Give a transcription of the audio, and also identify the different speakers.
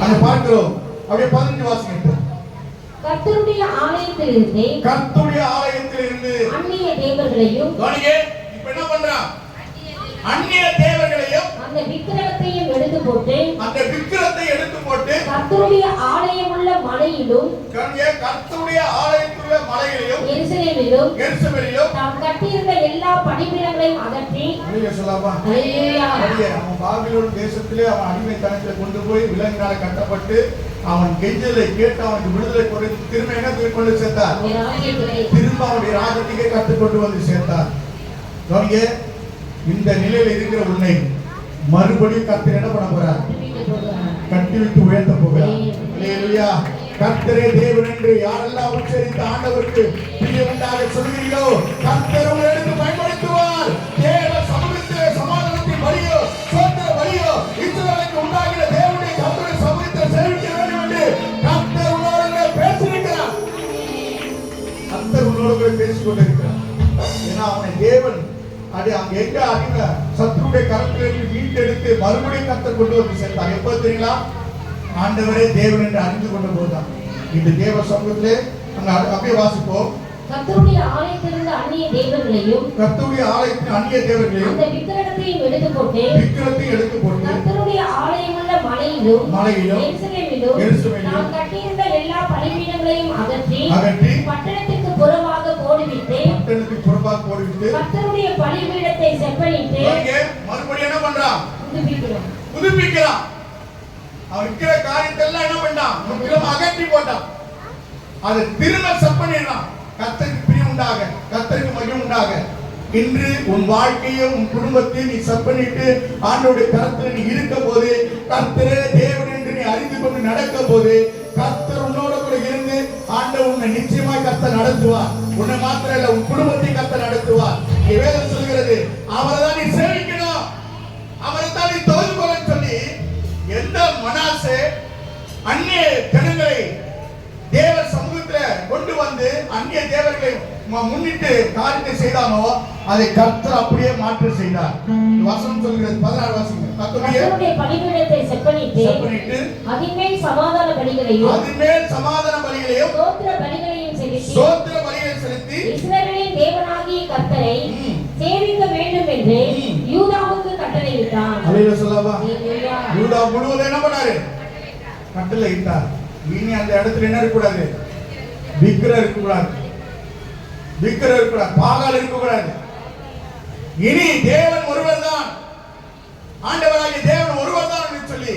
Speaker 1: அங்க பார்க்கிறோம். அப்படியே 15 வாசிங்க.
Speaker 2: கர்த்தருடைய ஆலயத்திலிருந்து அந்நிய தேவர்களையும்
Speaker 1: இப்ப என்ன பண்றான்? அந்நிய தேவர்களையும்
Speaker 2: அந்த விக்கிரகத்தையும் எடுத்து போட்டு கர்த்தருடைய ஆலயமுள்ள மலையிலும் எருசலேமிலும் தாம் கட்டியிருந்த எல்லா பணிபீடங்களையும் அகற்றி
Speaker 1: பாபிலோன் தேசத்திலே அவன் அடிமைத்தனத்தில் கொண்டு போய் விலங்கினால கட்டப்பட்டு அவன் கெஞ்சலை கேட்டு அவனுக்கு விடுதலை கொடுத்து திரும்ப என்ன கொண்டு சேர்த்தார்? திரும்ப அவனுடைய ராஜ்யத்துக்கே கற்றுக்கொண்டு வந்து சேர்த்தார். இந்த நிலையில் இருக்கிற உன்னை மறுபடியும் கர்த்தர் என்ன பண்ண போறார்? கட்டி விட்டு உயர்த்த போகிறார். அல்லேலூயா. கர்த்தரே தேவன் என்று யாரெல்லாம் உச்சரித்த ஆண்டவருக்கு பிரியமுண்டாக சொல்கிறீர்களோ கர்த்தர் உங்களை எடுத்து பயன்படுத்துவார். தேவ சமூகத்திலே சமாதானத்தின் வழியோ சோத்திர வழியோ இஸ்ரவேலுக்கு உண்டாகிற தேவனுடைய கர்த்தருடைய சமூகத்தை சேவிக்க வேண்டும் என்று கர்த்தர் உங்களோடு பேசியிருக்கிறார். கர்த்தர் உங்களோடு பேசிக் கொண்டிருக்கிறார். ஏன்னா அவனை தேவன் அங்க எங்க அடிமை சத்துருடைய கரத்திலிருந்து மீட்டெடுத்து மறுபடியும் கர்த்தர் கொண்டு வந்து சேர்த்தார். எப்ப தெரியுங்களா? ஆண்டவரே தேவன் என்று அறிந்து கொண்ட போதுதான். இந்த தேவ சமூகத்திலே அங்க அப்படியே வாசிப்போம்.
Speaker 2: கர்த்தருடைய ஆலயத்திலிருந்து அந்நிய தேவர்களையும்
Speaker 1: அந்த
Speaker 2: விக்கிரகத்தையும் எடுத்து போட்டு கர்த்தருடைய ஆலயமுள்ள மலையிலும் எருசலேமிலும் நாம் கட்டியிருந்த எல்லா பலிபீடங்களையும் அகற்றி பட்டணத்திற்கு புறமாக போடுவிட்டு கர்த்தருடைய பலிபீடத்தை செப்பனிட்டு
Speaker 1: மறுபடியும் என்ன பண்றான்? புதுப்பிக்கிறான். அவன் இருக்கிற காரியத்தை எல்லாம் என்ன பண்ணான்? அகற்றி போட்டான். அதை திரும்ப செப்பனிடுறான். கர்த்தருக்கு பிரியம் உண்டாக, கர்த்தருக்கு மகிமை உண்டாக. இன்று உன் வாழ்க்கையும் உன் குடும்பத்தையும் நீ செப்பனிட்டு ஆண்டவருடைய கரத்தில் நீ இருக்க போது, கர்த்தரே தேவன் என்று நீ அறிந்து கொண்டு நடக்க போது, கர்த்தர் உன்னோட கூட இருந்து ஆண்டவர் உன்னை நிச்சயமாய் கர்த்தர் நடத்துவார். உன்னை மாத்திரம் இல்ல, உன் குடும்பத்தையும் கர்த்தர் நடத்துவார். வேதம் சொல்கிறது அவரை தான் நீ சேவிக்கணும், அவரை தான் நீ தொழுது கொள்ள சொல்லி எந்த மனாசே அந்நிய ஜனங்களை தேவ சமூகத்துல கொண்டு வந்து அந்நிய தேவர்களை முன்னிட்டு காரியத்தை செய்தானோ அதை கர்த்தர் அப்படியே மாற்ற செய்தார். வசனம் சொல்கிறது 16 வாசிங்க.
Speaker 2: கர்த்தருடைய பலிபீடத்தை செப்பனிட்டு அதின்மேல் சமாதான பலிகளையும் ஸ்தோத்திர பலிகளையும் செலுத்தி இஸ்ரவேலின் தேவனாகிய கர்த்தரை சேவிக்க வேண்டும் என்று யூதாவுக்கு கட்டளையிட்டார்.
Speaker 1: அல்லேலூயா சொல்லவா? யூதா முழுவதும் என்ன பண்ணாரு? கட்டளையிட்டார். இனி அந்த இடத்துல என்ன இருக்கக்கூடாது? விக்கிரகம் இருக்கக்கூடாது, பாகால் இருக்கக்கூடாது. இனி தேவன் ஒருவர் தான், ஆண்டவராகிய தேவன் ஒருவர் தான் என்று சொல்லி